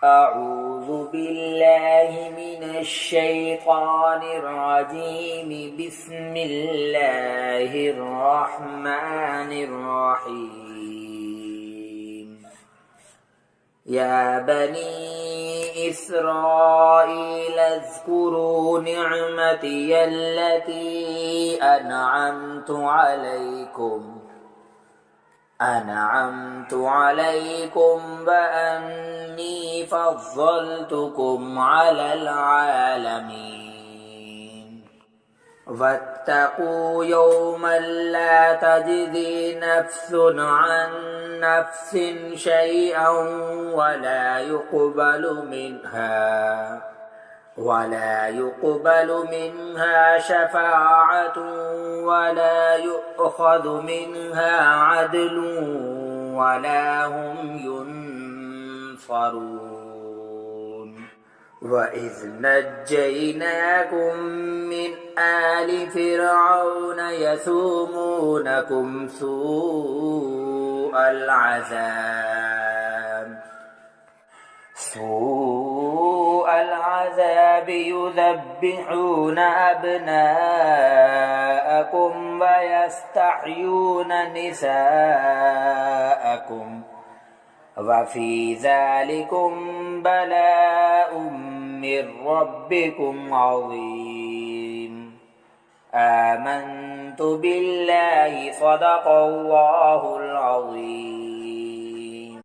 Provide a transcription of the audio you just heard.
أعوذ بالله من الشيطان الرجيم. بسم الله الرحمن الرحيم. يا بني إسرائيل اذكروا نعمتي التي أنعمت عليكم وأني فضلتكم على العالمين. واتقوا يوما لا تجزي نفس عن نفس شيئا ولا يقبل منها شفاعة ولا يؤخذ منها عدل ولا هم ينصرون. وإذ نجيناكم من آل فرعون يسومونكم سوء العذاب يذبحون أبناءكم ويستحيون نساءكم وفي ذلكم بلاء من ربكم عظيم. آمنت بالله صدق الله العظيم.